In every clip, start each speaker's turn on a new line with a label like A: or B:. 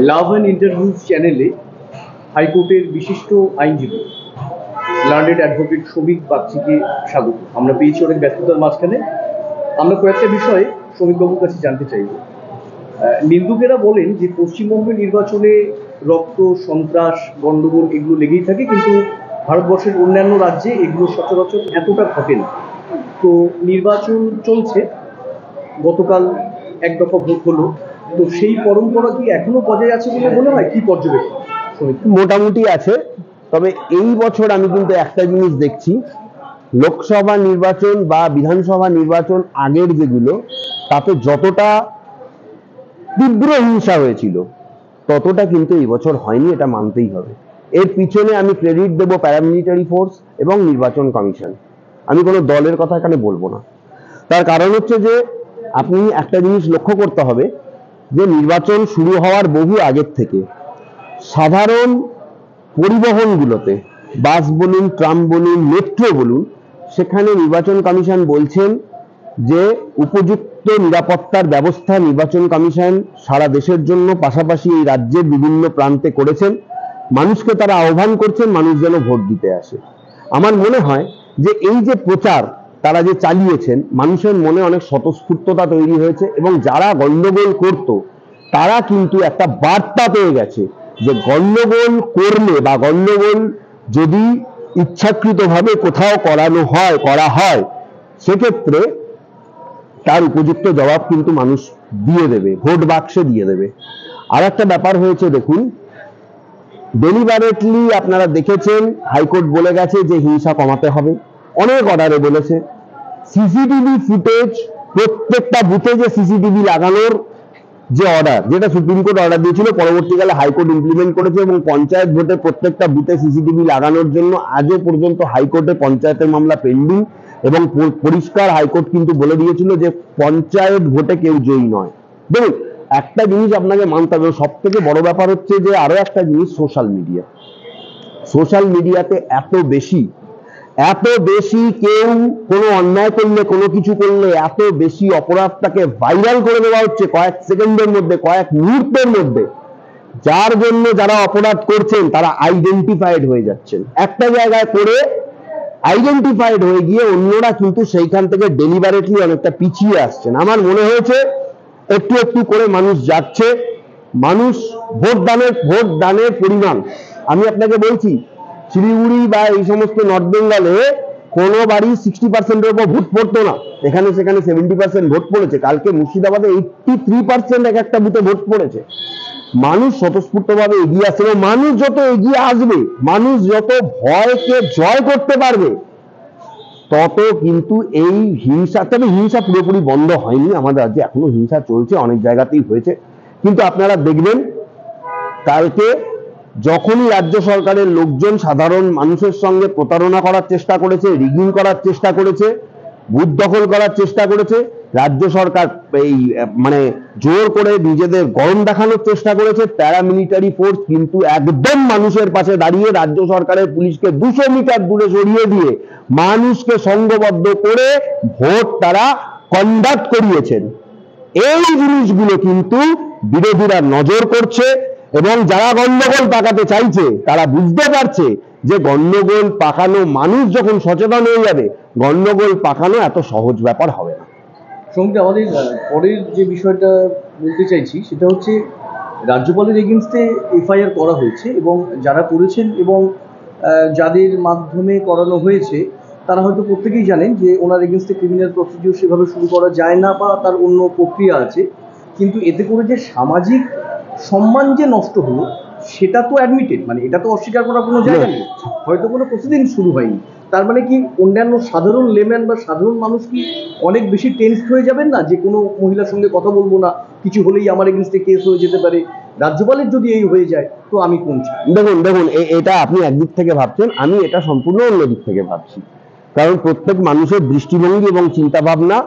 A: Love and interviews চ্যানেলে হাইকোর্টের বিশিষ্ট আইনজীবী লার্নেড অ্যাডভোকেট শ্রমিক বাগচিকে স্বাগত। আমরা পেয়েছি অনেক ব্যস্ততার মাঝখানে। আমরা কয়েকটা বিষয়ে শ্রমিকবাবুর কাছে জানতে চাইব। নিন্দুকেরা বলেন যে পশ্চিমবঙ্গের নির্বাচনে রক্ত, সন্ত্রাস, গণ্ডগোল এগুলো লেগেই থাকে, কিন্তু ভারতবর্ষের অন্যান্য রাজ্যে এগুলো সচরাচর এতটা ঘটে না। তো নির্বাচন চলছে, গতকাল এক দফা ভোট হলো, তো সেই পরম্পরা কি এখনো বজায় আছে বলে মনে হয়? কি পর্যবেক্ষণ?
B: মোটামুটি আছে, তবে এই বছর আমি কিন্তু একটা জিনিস দেখছি, লোকসভা নির্বাচন বা বিধানসভা নির্বাচন আগের যেগুলো, তাতে যতটা তীব্র হিংসা হয়েছিল ততটা কিন্তু এই বছর হয়নি, এটা মানতেই হবে। এর পিছনে আমি ক্রেডিট দেব প্যারামিলিটারি ফোর্স এবং নির্বাচন কমিশন। আমি কোনো দলের কথা এখানে বলবো না। তার কারণ হচ্ছে যে আপনি একটা জিনিস লক্ষ্য করতে হবে যে নির্বাচন শুরু হওয়ার বহু আগের থেকে সাধারণ পরিবহনগুলোতে, বাস বলুন, ট্রাম বলুন, মেট্রো বলুন, সেখানে নির্বাচন কমিশন বলছেন যে উপযুক্ত নিরাপত্তার ব্যবস্থা নির্বাচন কমিশন সারা দেশের জন্য, পাশাপাশি এই রাজ্যের বিভিন্ন প্রান্তে করেছেন। মানুষকে তারা আহ্বান করছেন মানুষ যেন ভোট দিতে আসে। আমার মনে হয় যে এই যে প্রচার তারা যে চালিয়েছেন, মানুষের মনে অনেক স্বতঃস্ফূর্ততা তৈরি হয়েছে, এবং যারা গন্ডগোল করত তারা কিন্তু একটা বার্তা পেয়ে গেছে যে গন্ডগোল করলে বা গন্ডগোল যদি ইচ্ছাকৃতভাবে কোথাও করা হয় সেক্ষেত্রে তার উপযুক্ত জবাব কিন্তু মানুষ দিয়ে দেবে, ভোট বাক্সে দিয়ে দেবে। আর একটা ব্যাপার হয়েছে, দেখুন, ডেলিবারেটলি আপনারা দেখেছেন হাইকোর্ট বলে গেছে যে হিংসা কমাতে হবে, অনেক অর্ডারে বলেছে। সিসিটিভি ফুটেজ, প্রত্যেকটা বুথে যে সিসিটিভি লাগানোর যে অর্ডার, যেটা সুপ্রিম কোর্ট অর্ডার দিয়েছিল, পরবর্তীকালে হাইকোর্ট ইমপ্লিমেন্ট করেছে, এবং পঞ্চায়েত ভোটে প্রত্যেকটা বুথে সিসিটিভি লাগানোর জন্য আজও পর্যন্ত হাইকোর্টে পঞ্চায়েতের মামলা পেন্ডিং, এবং পরিষ্কার হাইকোর্ট কিন্তু বলে দিয়েছিল যে পঞ্চায়েত ভোটে কেউ জয়ী নয়। দেখুন, একটা জিনিস আপনাকে মানতে হবে, সব থেকে বড় ব্যাপার হচ্ছে যে আরো একটা জিনিস, সোশ্যাল মিডিয়াতে এত বেশি কেউ কোনো অন্যায় করলে, কোনো কিছু করলে এত বেশি অপরাধটাকে ভাইরাল করে দেওয়া হচ্ছে কয়েক সেকেন্ডের মধ্যে, কয়েক মুহূর্তের মধ্যে, যার জন্য যারা অপরাধ করছেন তারা আইডেন্টিফাইড হয়ে যাচ্ছেন। একটা জায়গায় করে আইডেন্টিফাইড হয়ে গিয়ে অন্যরা কিন্তু সেইখান থেকে ডেলিবারেটলি অনেকটা পিছিয়ে আসছেন। আমার মনে হয়েছে একটু একটু করে মানুষ যাচ্ছে, মানুষ ভোট দানের পরিমাণ, আমি আপনাকে বলছি, শিলিগুড়ি বা এই সমস্ত নর্থ বেঙ্গলে কোনো বাড়ি 60% উপর ভোট পড়তো না, এখানে সেখানে 70% ভোট পড়েছে। কালকে মুর্শিদাবাদে 83% এক একটা বুথে ভোট পড়েছে। মানুষ স্বতঃস্ফূর্তভাবে এগিয়ে আসছে, এবং মানুষ যত এগিয়ে আসবে, মানুষ যত ভয়কে জয় করতে পারবে, তত কিন্তু এই হিংসা, তবে হিংসা পুরোপুরি বন্ধ হয়নি আমাদের রাজ্যে, এখনো হিংসা চলছে, অনেক জায়গাতেই হয়েছে। কিন্তু আপনারা দেখবেন কালকে যখনই রাজ্য সরকারের লোকজন সাধারণ মানুষের সঙ্গে প্রতারণা করার চেষ্টা করেছে, রিগিং করার চেষ্টা করেছে, বুথ দখল করার চেষ্টা করেছে, রাজ্য সরকার এই জোর করে নিজেদের গরম দেখানোর চেষ্টা করেছে, প্যারামিলিটারি ফোর্স কিন্তু একদম মানুষের পাশে দাঁড়িয়ে রাজ্য সরকারের পুলিশকে 200 মিটার দূরে সরিয়ে দিয়ে মানুষকে সংঘবদ্ধ করে ভোট তারা কন্ডাক্ট করিয়েছেন। এই জিনিসগুলো কিন্তু বিরোধীরা নজর করছে, এবং যারা গন্ডগোল পাকাতে চাইছে তারা বুঝতে পারছে যে গন্ডগোল পাকানো, মানুষ যখন সচেতন হয়ে যাবে, গন্ডগোল পাকানো এত সহজ ব্যাপার হবে না।
A: সঙ্গে আমাদের পরের যে বিষয়টা বলতে চাইছি সেটা হচ্ছে, রাজ্যপালের এগেনস্টে এফআইআর করা হয়েছে, এবং যারা করেছেন এবং যাদের মাধ্যমে করানো হয়েছে তারা হয়তো প্রত্যেকেই জানেন যে ওনার এগেনস্টে ক্রিমিনাল প্রসিডিউর সেভাবে শুরু করা যায় না, বা তার অন্য প্রক্রিয়া আছে। কিন্তু এতে করে যে সামাজিক সম্মান যে নষ্ট হলো সেটা তো অ্যাডমিটেড, এটা তো অস্বীকার করার কোনো জায়গা নেই। হয়তো কোনো প্রসিডিং শুরু হয়নি, তার মানে কি অন্যান্য সাধারণ লেম্যান বা সাধারণ মানুষ কি অনেক বেশি টেনসড হয়ে যাবেন না, যে কোনো মহিলার সঙ্গে কথা বলবো না, কিছু হলেই আমার এগেনস্টে কেস হয়ে যেতে পারে, রাজ্যপালের যদি এই হয়ে যায় তো আমি কোন?
B: দেখুন, এটা আপনি একদিক থেকে ভাবছেন, আমি এটা সম্পূর্ণ অন্য দিক থেকে ভাবছি। কারণ প্রত্যেক মানুষের দৃষ্টিভঙ্গি এবং চিন্তা ভাবনা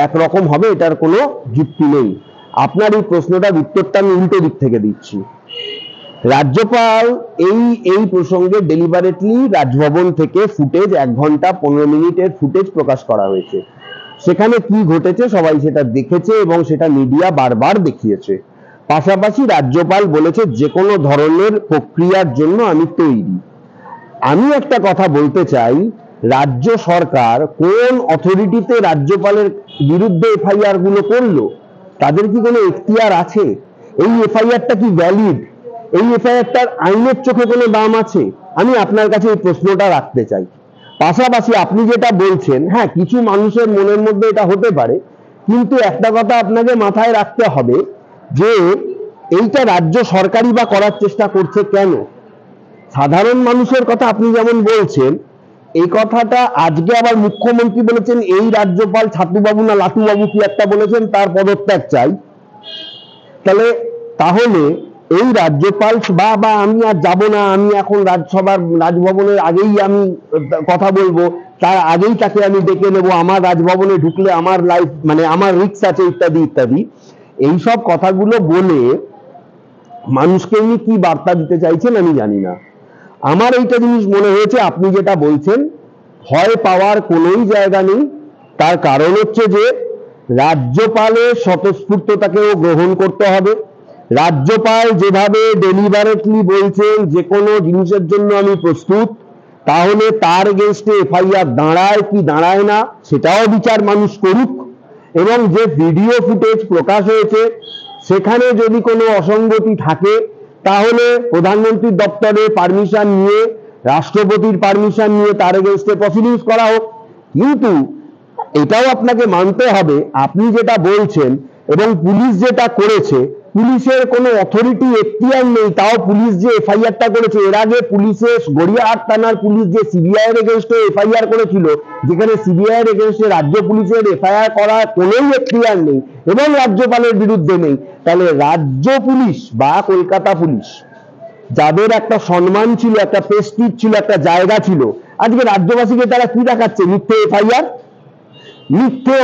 B: একরকম হবে, এটার কোনো যুক্তি নেই। আপনার এই প্রশ্নটার উত্তরটা আমি উল্টো দিক থেকে দিচ্ছি। রাজ্যপাল এই প্রসঙ্গে ডেলিবারেটলি রাজভবন থেকে ফুটেজ 1 ঘন্টা 15 মিনিটের ফুটেজ প্রকাশ করা হয়েছে। সেখানে কি ঘটেছে সবাই সেটা দেখেছে, এবং সেটা মিডিয়া বারবার দেখিয়েছে। পাশাপাশি রাজ্যপাল বলেছে যে কোনো ধরনের প্রক্রিয়ার জন্য আমি তৈরি। আমি একটা কথা বলতে চাই, রাজ্য সরকার কোন অথরিটিতে রাজ্যপালের বিরুদ্ধে এফআইআর গুলো করলো? তাদের কি কোনো এখতিয়ার আছে? এই এফআইআরটা কি ভ্যালিড? এই এফআইআরটার আইনের চোখে কোনো দাম আছে? আমি আপনার কাছে এই প্রশ্নটা রাখতে চাই। পাশাপাশি আপনি যেটা বলছেন, হ্যাঁ কিছু মানুষের মনের মধ্যে এটা হতে পারে, কিন্তু একটা কথা আপনাকে মাথায় রাখতে হবে যে এইটা রাজ্য সরকারই বা করার চেষ্টা করছে কেন? সাধারণ মানুষের কথা আপনি যেমন বলছেন, এই কথাটা আজকে আবার মুখ্যমন্ত্রী বলেছেন এই রাজ্যপাল ছাতুবাবু না লাটুবাবু কি একটা বলেছেন তার পদত্যাগ চাই। তাহলে এই রাজ্যপাল বা আমি আর যাব না, আমি এখন রাজভবনের আগেই আমি কথা বলবো, তার আগেই তাকে আমি ডেকে নেব, আমার রাজভবনে ঢুকলে আমার লাইফ মানে আমার রিস্ক আছে ইত্যাদি ইত্যাদি, এইসব কথাগুলো বলে মানুষকে এমনি কি বার্তা দিতে চাইছেন আমি জানি না। আমার এইটা জিনিস মনে হয়েছে আপনি যেটা বলছেন ভয় পাওয়ার কোনোই জায়গা নেই। তার কারণ হচ্ছে যে রাজ্যপালের স্বতঃস্ফূর্ততাকেও গ্রহণ করতে হবে। রাজ্যপাল যেভাবে ডেলিবারেটলি বলছেন যে কোনো জিনিসের জন্য আমি প্রস্তুত, তাহলে তার এগেইনস্টে এফআইআর দাঁড়ায় কি দাঁড়ায় না সেটাও বিচার মানুষ করুক। এবং যে ভিডিও ফুটেজ প্রকাশ হয়েছে সেখানে যদি কোনো অসঙ্গতি থাকে তাহলে প্রধানমন্ত্রীর দপ্তরে পারমিশন নিয়ে, রাষ্ট্রপতির পারমিশন নিয়ে তার এগেইনস্টে প্রসিডিংস করা হোক। কিন্তু এটাও আপনাকে মানতে হবে আপনি যেটা বলছেন এবং পুলিশ যেটা করেছে, পুলিশের কোনো অথরিটি এখতিয়ার নেই, তাও পুলিশ যে এফআইআরটা করেছে, এর আগে পুলিশের গড়িয়াহাট থানার পুলিশ যে সিবিআই এর এগেইনস্টে এফআইআর করেছিল, যেখানে সিবিআই এর এগেইনস্টে রাজ্য পুলিশের এফআইআর করার কোনো এখতিয়ার নেই এবং রাজ্যপালের বিরুদ্ধে নেই, তাহলে রাজ্য পুলিশ বা কলকাতা পুলিশ যাদের একটা সম্মান ছিল, একটা প্রেস্টিজ ছিল, একটা জায়গা ছিল, আজকে রাজ্যবাসীকে তারা কি দেখাচ্ছে? মিথ্যে এফআইআর, মিথ্যে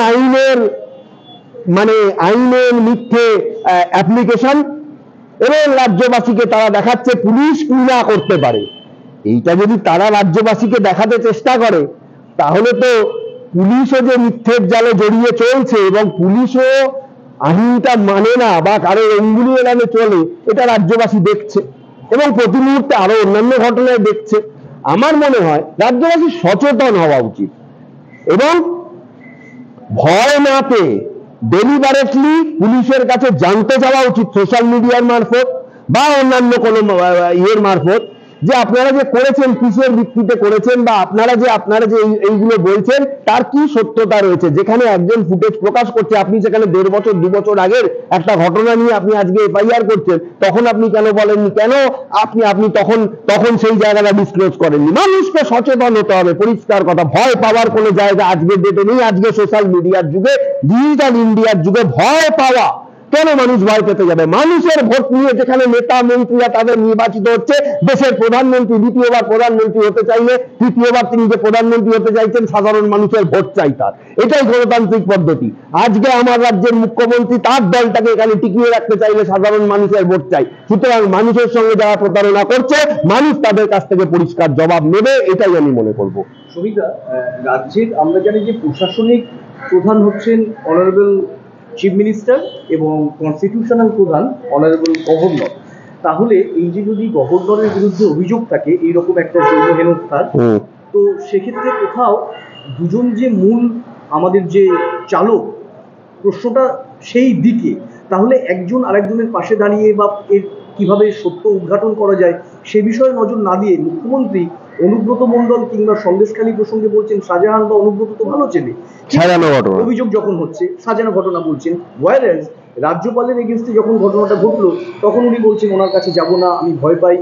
B: আইনের মিথ্যে অ্যাপ্লিকেশন, এবং রাজ্যবাসীকে তারা দেখাচ্ছে পুলিশ কি না করতে পারে। এইটা যদি তারা রাজ্যবাসীকে দেখাতে চেষ্টা করে তাহলে তো পুলিশও যে মিথ্যের জালে জড়িয়ে চলছে এবং পুলিশও আইনটা মানে না বা কারো অঙ্গুলি এলানে চলে, এটা রাজ্যবাসী দেখছে এবং প্রতি মুহূর্তে আরো অন্যান্য ঘটনায় দেখছে। আমার মনে হয় রাজ্যবাসী সচেতন হওয়া উচিত এবং ভয় না পেয়ে ডেলিবারেটলি পুলিশের কাছে জানতে যাওয়া উচিত, সোশ্যাল মিডিয়ার মারফত বা অন্যান্য কোনো ইয়ের মারফত, যে আপনারা যে করেছেন কিসের ভিত্তিতে করেছেন বা আপনারা যে এইগুলো বলছেন তার কি সত্যতা রয়েছে। যেখানে একজন ফুটেজ প্রকাশ করছে, আপনি সেখানে 1.5 বছর 2 বছর আগের একটা ঘটনা নিয়ে আপনি আজকে এফআইআর করছেন, তখন আপনি কেন বলেননি? কেন আপনি তখন সেই জায়গাটা ডিসক্লোজ করেননি? মানুষকে সচেতন হতে হবে, পরিষ্কার কথা। ভয় পাওয়ার কোনো জায়গা আজকের ডেটে নেই। আজকে সোশ্যাল মিডিয়ার যুগে, ডিজিটাল ইন্ডিয়ার যুগে ভয় পাওয়া কেন? মানুষ ভয় পেতে যাবে? মানুষের ভোট নিয়ে যেখানে নেতা মন্ত্রীরা তাদের নির্বাচিত হচ্ছে, দেশের প্রধানমন্ত্রী দ্বিতীয়বার প্রধানমন্ত্রী হতে চাইলে, তৃতীয়বার তিনি যে প্রধানমন্ত্রী হতে চাইছেন, সাধারণ মানুষের ভোট চাই তার। এটাই গণতান্ত্রিক পদ্ধতি। আজকে আমার রাজ্যের মুখ্যমন্ত্রী তার দলটাকে এখানে টিকিয়ে রাখতে চাইলে সাধারণ মানুষের ভোট চাই। সুতরাং মানুষের সঙ্গে যারা প্রতারণা করছে, মানুষ তাদের কাছ থেকে পরিষ্কার জবাব নেবে, এটাই আমি মনে করব।
A: সুবিধা, রাজ্যের আমরা জানি যে প্রশাসনিক প্রধান হচ্ছেন অনারেবল চিফ মিনিস্টার এবং কনস্টিটিউশনাল প্রধান অনারেবল গভর্নর। তাহলে এই যে যদি গভর্নরের বিরুদ্ধে অভিযোগ থাকে এইরকম একটা যৌন হেনস্থার, তো সেক্ষেত্রে কোথাও দুজন যে মূল আমাদের যে চালক, প্রশ্নটা সেই দিকে, তাহলে একজন আরেকজনের পাশে দাঁড়িয়ে বা এর কিভাবে সত্য উদ্ঘাটন করা যায় সে বিষয়ে নজর না দিয়ে মুখ্যমন্ত্রী অনুব্রত মণ্ডল কিংবা সন্দেশখালী প্রসঙ্গে বলছেন শাহজাহান বা অনুব্রত তো ভালো ছেলে, অভিযোগ যখন হচ্ছে সাজানো ঘটনা বলছেন, ওয়ারেস রাজ্যপালের এগেনস্টে যখন ঘটনাটা ঘটলো তখন উনি বলছেন ওনার কাছে যাব না, আমি ভয় পাই।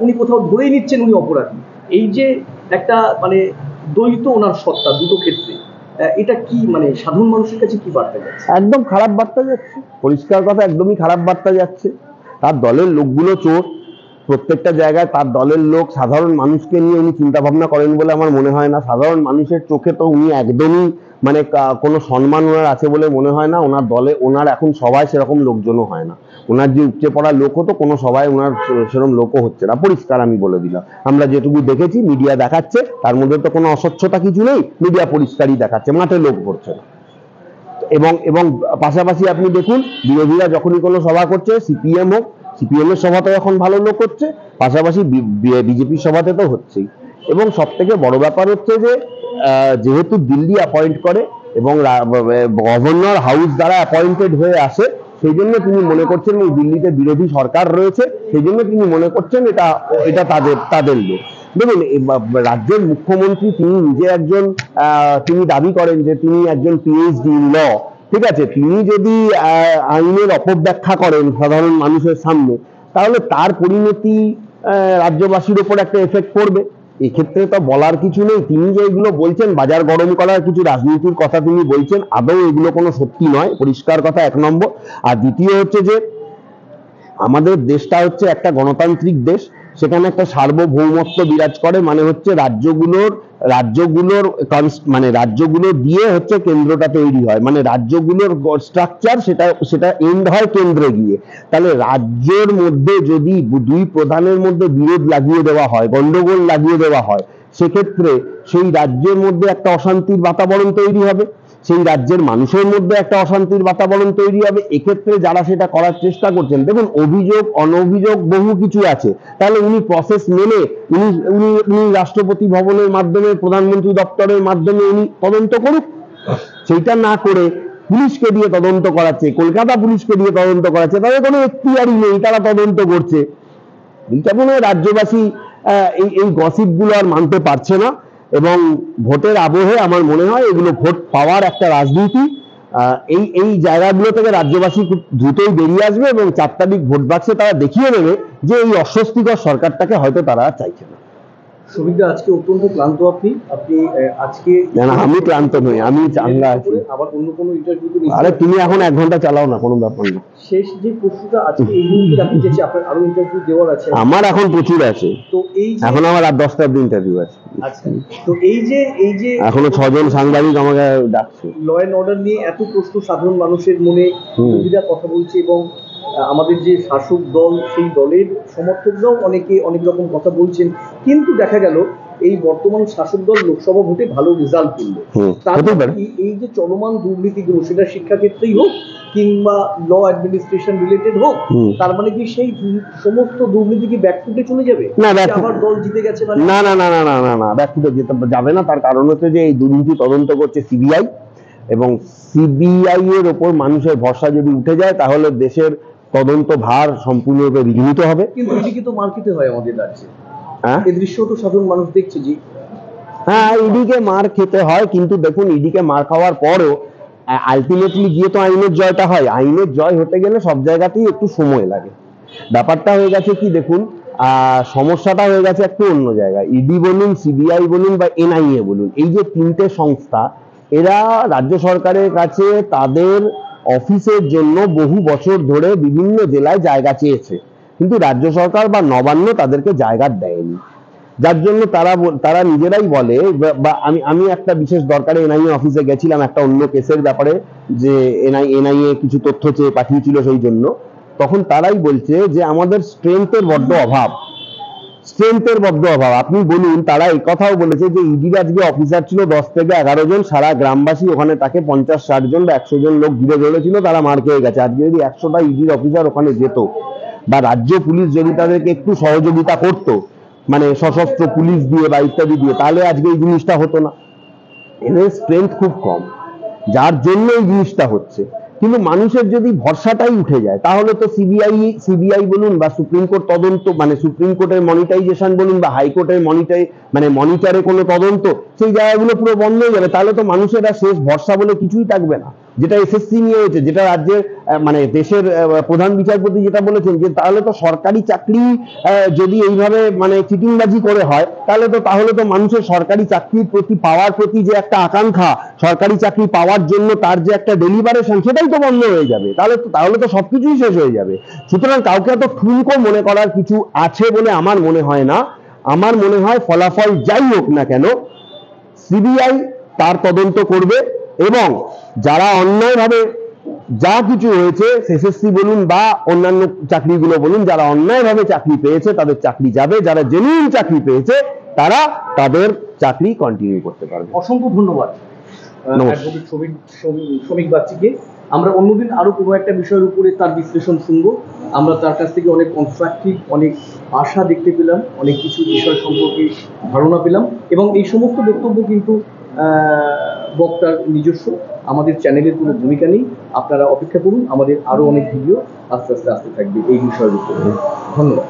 A: উনি কোথাও ধরেই নিচ্ছেন উনি অপরাধী। এই যে একটা দ্বৈত ওনার সত্তা দুটো ক্ষেত্রে, এটা কি সাধারণ মানুষের কাছে কি বার্তা যাচ্ছে?
B: একদম খারাপ বার্তা যাচ্ছে, পরিষ্কার কথা, একদমই খারাপ বার্তা যাচ্ছে। তার দলের লোকগুলো চোর, প্রত্যেকটা জায়গায় তার দলের লোক। সাধারণ মানুষকে নিয়ে উনি চিন্তা ভাবনা করেন বলে আমার মনে হয় না। সাধারণ মানুষের চোখে তো উনি একদমই কোনো সম্মান ওনার আছে বলে মনে হয় না। ওনার দলে ওনার এখন সবাই সেরকম লোকজনও হয় না। ওনার যে উপচে পড়া লোক হতো, কোনো সবাই ওনার সেরকম লোকও হচ্ছে না, পরিষ্কার আমি বলে দিলাম। আমরা যেটুকু দেখেছি, মিডিয়া দেখাচ্ছে, তার মধ্যে তো কোনো অস্বচ্ছতা কিছু নেই, মিডিয়া পরিষ্কারই দেখাচ্ছে, মাঠে লোক ভরছে না। এবং এবং পাশাপাশি আপনি দেখুন বিরোধীরা যখনই কোনো সভা করছে, সিপিএম হোক, সিপিএম এর সভাতে এখন ভালো লোক হচ্ছে, পাশাপাশি বিজেপির সভাতে তো হচ্ছেই। এবং সব থেকে বড় ব্যাপার হচ্ছে যে যেহেতু দিল্লি অ্যাপয়েন্ট করে এবং গভর্নর হাউস দ্বারা অ্যাপয়েন্টেড হয়ে আসে, সেই জন্য তিনি মনে করছেন এই দিল্লিতে বিরোধী সরকার রয়েছে, সেই জন্য তিনি মনে করছেন এটা এটা তাদের লোক। দেখুন রাজ্যের মুখ্যমন্ত্রী তিনি নিজে একজন তিনি দাবি করেন যে তিনি একজন পিএইচডি ইন ল, ঠিক আছে, তিনি যদি আইনের অপব্যাখ্যা করেন সাধারণ মানুষের সামনে, তাহলে তার পরিণতি রাজ্যবাসীর উপর একটা এফেক্ট পড়বে। এক্ষেত্রে তো বলার কিছু নেই, তিনি যে এগুলো বলছেন বাজার গরম করার কিছু রাজনীতির কথা তিনি বলছেন, আদৌ এগুলো কোনো সত্যি নয়, পরিষ্কার কথা, 1 নম্বর। আর দ্বিতীয় হচ্ছে যে আমাদের দেশটা হচ্ছে একটা গণতান্ত্রিক দেশ, সেখানে একটা সার্বভৌমত্ব বিরাজ করে, মানে হচ্ছে রাজ্যগুলোর মানে রাজ্যগুলো দিয়ে হচ্ছে কেন্দ্রটা তৈরি হয়, মানে রাজ্যগুলোর স্ট্রাকচার সেটা এন্ড হয় কেন্দ্রে গিয়ে। তাহলে রাজ্যের মধ্যে যদি দুই প্রধানের মধ্যে বিরোধ লাগিয়ে দেওয়া হয়, গন্ডগোল লাগিয়ে দেওয়া হয়, সেক্ষেত্রে সেই রাজ্যের মধ্যে একটা অশান্তির বাতাবরণ তৈরি হবে, সেই রাজ্যের মানুষের মধ্যে একটা অশান্তির বাতাবরণ তৈরি হবে। এক্ষেত্রে যারা সেটা করার চেষ্টা করছেন, দেখুন অভিযোগ অনভিযোগ বহু কিছু আছে, তাহলে উনি প্রসেস মেনে উনি রাষ্ট্রপতি ভবনের মাধ্যমে, প্রধানমন্ত্রী দপ্তরের মাধ্যমে উনি তদন্ত করুক। সেইটা না করে পুলিশকে দিয়ে তদন্ত করাচ্ছে, কলকাতা পুলিশকে দিয়ে তদন্ত করাচ্ছে, তাদের কোনো এখতিয়ারই নেই, তারা তদন্ত করছে। এইটা মনে হয় রাজ্যবাসী এই গসিপ গুলো আর মানতে পারছে না, এবং ভোটের আবহে আমার মনে হয় এগুলো ভোট পাওয়ার একটা রাজনীতি। এই জায়গাগুলো থেকে রাজ্যবাসী খুব দ্রুতই বেরিয়ে আসবে এবং 4 তারিখ ভোট বাক্সে তারা দেখিয়ে দেবে যে এই অস্বস্তিকর সরকারটাকে হয়তো তারা চাইছে না।
A: সুবিধা আজকে অত্যন্ত ক্লান্ত আপনি আজকে
B: না, আমি ক্লান্ত নই, আমি চাঙ্গা আছি।
A: আবার অন্য কোনো ইন্টারভিউ?
B: আরে তুমি এখন 1 ঘন্টা চালাও না, কোনো ব্যাপার না।
A: শেষ যে প্রশ্নটা আজকে এই মুহূর্তে রাখতে চাইছি, আপনার আরো ইন্টারভিউ দেওয়ার আছে?
B: আমার এখন প্রচুর আছে,
A: তো এই
B: এখন আমার রাত 10টা অব্দি ইন্টারভিউ আছে।
A: আচ্ছা, তো এই যে
B: এখনো 6 জন সাংবাদিক আমাকে ডাকছে।
A: ল এন্ড অর্ডার নিয়ে এত প্রশ্ন সাধারণ মানুষের মনে, বিরোধীরা কথা বলছে, এবং আমাদের যে শাসক দল সেই দলের সমর্থকরাও অনেকে অনেক রকম কথা বলছেন, কিন্তু দেখা গেল এই বর্তমান শাসক দল লোকসভা ভোটে ভালো রেজাল্ট করলো, তারপর এই যে চলমান দুর্নীতিগুলো, সেটা শিক্ষাক্ষেত্রেই হোক কিংবা ল অ্যাডমিনিস্ট্রেশন রিলেটেড হোক, তার মানে কি সেই সমস্ত দুর্নীতি কি ব্যাকফুটে চলে যাবে?
B: না,
A: আবার দল জিতে গেছে মানে?
B: না না না না না না না ব্যাকফুটে যাবে না। তার কারণ হচ্ছে যে এই দুর্নীতি তদন্ত করছে সিবিআই, এবং সিবিআই এর ওপর মানুষের ভরসা যদি উঠে যায়, তাহলে দেশের তদন্ত ভার সম্পূর্ণরূপে বিঘ্নিত হবে।
A: কিন্তু ইডিকে তো মার খেতে হয় আমাদের রাজ্যে,
B: হ্যাঁ,
A: এই দৃশ্য তো সাধারণ মানুষ দেখছে জি।
B: হ্যাঁ, ইডিকে মার খেতে হয়, কিন্তু দেখুন ইডিকে মার খাওয়ার পরও আলটিমেটলি গিয়ে তো আইনের জয়টা হয়। আইনের জয় হতে গেলে সব জায়গাতেই একটু সময় লাগে। ব্যাপারটা হয়ে গেছে কি, দেখুন সমস্যাটা হয়ে গেছে একটু অন্য জায়গায়। ইডি বলুন, সিবিআই বলুন বা এনআইএ বলুন, এই যে 3টে সংস্থা, এরা রাজ্য সরকারের কাছে তাদের অফিসের জন্য বহু বছর ধরে বিভিন্ন জেলায় জায়গা চেয়েছে, কিন্তু রাজ্য সরকার বা নবান্ন তাদেরকে জায়গা দেয়নি, যার জন্য তারা নিজেরাই বলে, বা আমি একটা বিশেষ দরকারে এনআইএ অফিসে গেছিলাম একটা অন্য কেসের ব্যাপারে, যে এনআইএ কিছু তথ্য চেয়ে পাঠিয়েছিল, সেই জন্য তখন তারাই বলছে যে আমাদের স্ট্রেংথের বড্ড অভাব। আপনি বলুন, তারা এই কথাও বলেছে যে ইডির আজকে অফিসার ছিল 10 থেকে 11 জন, সারা গ্রামবাসী ওখানে তাকে 50-60 জন বা 100 জন লোক ঘিরে ধরেছিল, তারা মার খেয়ে গেছে। আজকে যদি 100টা ইডির অফিসার ওখানে যেত, বা রাজ্য পুলিশ যদি তাদেরকে একটু সহযোগিতা করতো, মানে সশস্ত্র পুলিশ দিয়ে বা ইত্যাদি দিয়ে, তাহলে আজকে এই জিনিসটা হতো না। এদের স্ট্রেংথ খুব কম, যার জন্য এই জিনিসটা হচ্ছে। কিন্তু মানুষের যদি ভরসাটাই উঠে যায়, তাহলে তো সিবিআই বলুন বা সুপ্রিম কোর্ট তদন্ত, মানে সুপ্রিম কোর্টের মনিটাইজেশন বলুন বা হাইকোর্টের মনিটরে কোনো তদন্ত, সেই জায়গাগুলো পুরো বন্ধ হয়ে যাবে। তাহলে তো মানুষের আর শেষ ভরসা বলে কিছুই থাকবে না। যেটা এসএসসি নিয়ে হয়েছে, যেটা রাজ্যের মানে দেশের প্রধান বিচারপতি যেটা বলেছেন, যে তাহলে তো সরকারি চাকরি যদি এইভাবে মানে চিটিংবাজি করে হয়, তাহলে তো মানুষের সরকারি চাকরির প্রতি পাওয়ার প্রতি যে একটা আকাঙ্ক্ষা, সরকারি চাকরি পাওয়ার জন্য তার যে একটা ডেলিভারেশন, সেটাই তো বন্ধ হয়ে যাবে। তাহলে তো সবকিছুই শেষ হয়ে যাবে। সুতরাং কাউকে এত ঠুনকো মনে করার কিছু আছে বলে আমার মনে হয় না। আমার মনে হয় ফলাফল যাই হোক না কেন, সিবিআই তার তদন্ত করবে, এবং যারা অন্যায়ভাবে যা কিছু হয়েছে, এসএসসি বলুন বা অন্যান্য চাকরিগুলো বলুন, যারা অন্যায়ভাবে চাকরি পেয়েছে তাদের চাকরি যাবে, যারা জেনুইন চাকরি পেয়েছে তারা তাদের চাকরি কন্টিনিউ করতে পারবে।
A: অসংখ্য ধন্যবাদ।
B: নমস্কার।
A: অ্যাডভোকেট শ্রমিক বাচ্চিকে। আমরা অন্যদিন আরো কোনো একটা বিষয়ের উপরে তার বিশ্লেষণ শুনবো। আমরা তার কাছ থেকে অনেক কনস্ট্রাকটিভ, অনেক আশা দেখতে পেলাম, অনেক কিছু বিষয় সম্পর্কে ধারণা পেলাম, এবং এই সমস্ত বক্তব্য কিন্তু বক্তার নিজস্ব, আমাদের চ্যানেলের কোনো ভূমিকা নেই। আপনারা অপেক্ষা করুন, আমাদের আরো অনেক ভিডিও আস্তে আস্তে আসতে থাকবে এই বিষয়ের উপরে। ধন্যবাদ।